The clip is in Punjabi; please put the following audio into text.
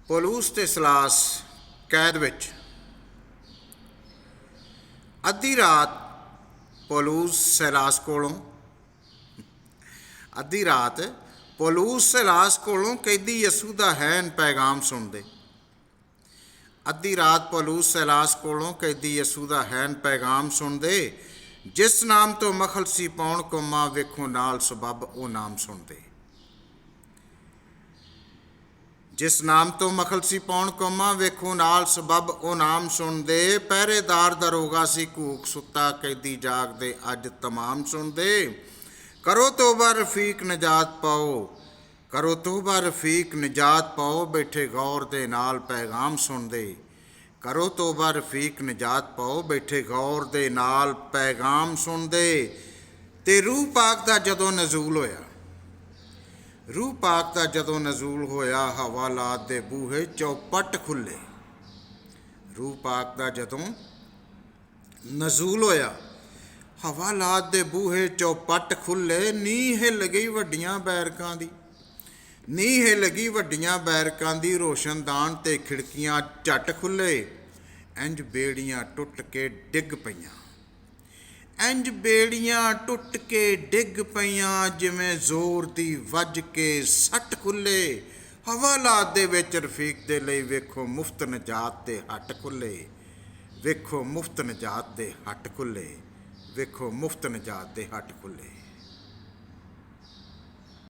ਪੌਲੁਸ ਤੇ ਸਿਲਾਸ ਕੈਦ ਵਿੱਚ। ਅੱਧੀ ਰਾਤ ਪੌਲੁਸ ਸਿਲਾਸ ਕੋਲੋਂ ਕੈਦੀ ਯਿਸੂ ਦਾ ਹੈਨ ਪੈਗਾਮ ਸੁਣਦੇ। ਅੱਧੀ ਰਾਤ ਪੌਲੁਸ ਸਿਲਾਸ ਕੋਲੋਂ ਕੈਦੀ ਯਿਸੂ ਦਾ ਹੈਨ ਪੈਗਾਮ ਸੁਣਦੇ। ਜਿਸ ਨਾਮ ਤੋਂ ਮਖਲਸੀ ਪਾਉਣ ਕੌਮਾਂ ਵੇਖੋ ਨਾਲ ਸਬੱਬ ਉਹ ਨਾਮ ਸੁਣਦੇ। ਜਿਸ ਨਾਮ ਤੋਂ ਮਖਲਸੀ ਪਾਉਣ ਕੌਮਾਂ ਵੇਖੋ ਨਾਲ ਸਬੱਬ ਉਹ ਨਾਮ ਸੁਣਦੇ। ਪਹਿਰੇਦਾਰ ਦਰੋਗਾ ਸੀ ਘੂਕ ਸੁੱਤਾ, ਕੈਦੀ ਜਾਗਦੇ ਅੱਜ ਤਮਾਮ ਸੁਣਦੇ। ਕਰੋ ਤੋਬਾ ਰਫੀਕ ਨਿਜਾਤ ਪਾਓ, ਕਰੋ ਤੋਬਾ ਰਫੀਕ ਨਿਜਾਤ ਪਾਓ, ਬੈਠੇ ਗੌਰ ਦੇ ਨਾਲ ਪੈਗਾਮ ਸੁਣਦੇ। ਕਰੋ ਤੋਬਾ ਰਫੀਕ ਨਿਜਾਤ ਪਾਓ, ਬੈਠੇ ਗੌਰ ਦੇ ਨਾਲ ਪੈਗਾਮ ਸੁਣਦੇ। ਤੇ ਰੂਹ ਪਾਕ ਦਾ ਜਦੋਂ ਨਜ਼ੂਲ ਹੋਇਆ, ਰੂਹ ਪਾਕ ਦਾ ਜਦੋਂ ਨਜ਼ੂਲ ਹੋਇਆ, ਹਵਾਲਾਤ ਦੇ ਬੂਹੇ ਚੌਪਟ ਖੁੱਲੇ। ਰੂਹ ਪਾਕ ਦਾ ਜਦੋਂ ਨਜ਼ੂਲ ਹੋਇਆ, ਹਵਾਲਾਤ ਦੇ ਬੂਹੇ ਚੌਪਟ ਖੁੱਲੇ। ਨੀਂਹ ਹਿੱਲ ਗਈ ਵੱਡੀਆਂ ਬੈਰਕਾਂ ਦੀ, ਨੀਂਹ ਹਿੱਲ ਗਈ ਵੱਡੀਆਂ ਬੈਰਕਾਂ ਦੀ, ਰੋਸ਼ਨਦਾਨ ਤੇ ਖਿੜਕੀਆਂ ਝੱਟ ਖੁੱਲੇ। ਇੰਝ ਬੇੜੀਆਂ ਟੁੱਟ ਕੇ ਡਿੱਗ ਪਈਆਂ, ਇੰਝ ਬੇੜੀਆਂ ਟੁੱਟ ਕੇ ਡਿੱਗ ਪਈਆਂ, ਜਿਵੇਂ ਜ਼ੋਰ ਦੀ ਵੱਜ ਕੇ ਸੱਟ ਖੁੱਲੇ। ਹਵਾਲਾਤ ਦੇ ਵਿੱਚ ਰਫੀਕ ਦੇ ਲਈ ਵੇਖੋ ਮੁਫਤ ਨਜਾਤ ਦੇ ਹੱਟ ਖੁੱਲੇ, ਵੇਖੋ ਮੁਫਤ ਨਜਾਤ ਦੇ ਹੱਟ ਖੁੱਲੇ, ਵੇਖੋ ਮੁਫਤ ਨਜਾਤ ਦੇ ਹੱਟ ਖੁੱਲੇ।